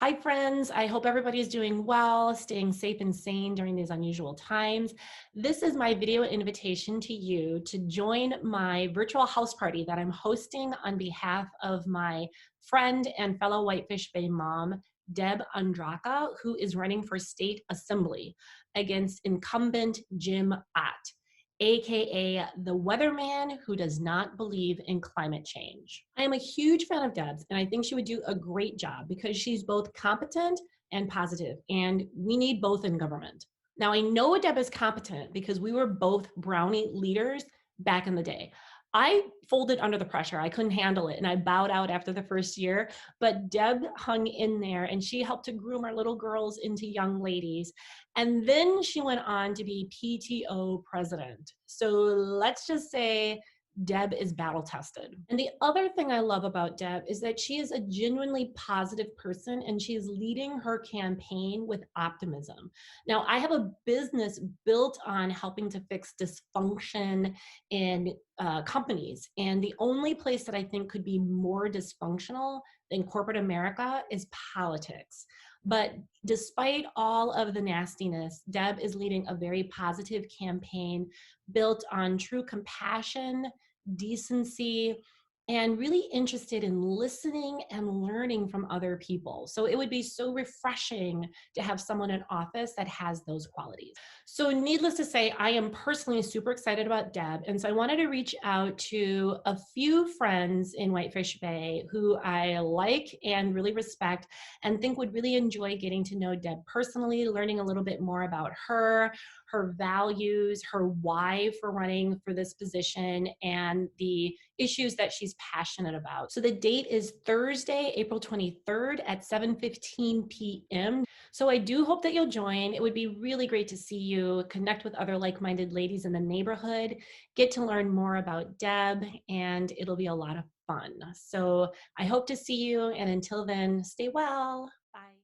Hi, friends. I hope everybody is doing well, staying safe and sane during these unusual times. This is my video invitation to you to join my virtual house party that I'm hosting on behalf of my friend and fellow Whitefish Bay mom, Deb Andraca, who is running for state assembly against incumbent Jim Ott, aka the weatherman who does not believe in climate change. I am a huge fan of Deb's, and I think she would do a great job because she's both competent and positive, and we need both in government. Now, I know Deb is competent because we were both Brownie leaders back in the day. I folded under the pressure. I couldn't handle it, and I bowed out after the first year. But Deb hung in there, and she helped to groom our little girls into young ladies. And then she went on to be PTO president. So let's just say Deb is battle tested. And the other thing I love about Deb is that she is a genuinely positive person and she is leading her campaign with optimism. Now, I have a business built on helping to fix dysfunction in companies. And the only place that I think could be more dysfunctional than corporate America is politics. But despite all of the nastiness, Deb is leading a very positive campaign built on true compassion, decency, and really interested in listening and learning from other people. So it would be so refreshing to have someone in office that has those qualities. So needless to say, I am personally super excited about Deb. And so I wanted to reach out to a few friends in Whitefish Bay who I like and really respect and think would really enjoy getting to know Deb personally, learning a little bit more about her, her values, her why for running for this position, and the issues that she's passionate about. So the date is Thursday, April 23rd at 7:15 p.m. So I do hope that you'll join. It would be really great to see you, connect with other like-minded ladies in the neighborhood, get to learn more about Deb, and it'll be a lot of fun. So I hope to see you, and until then, stay well. Bye.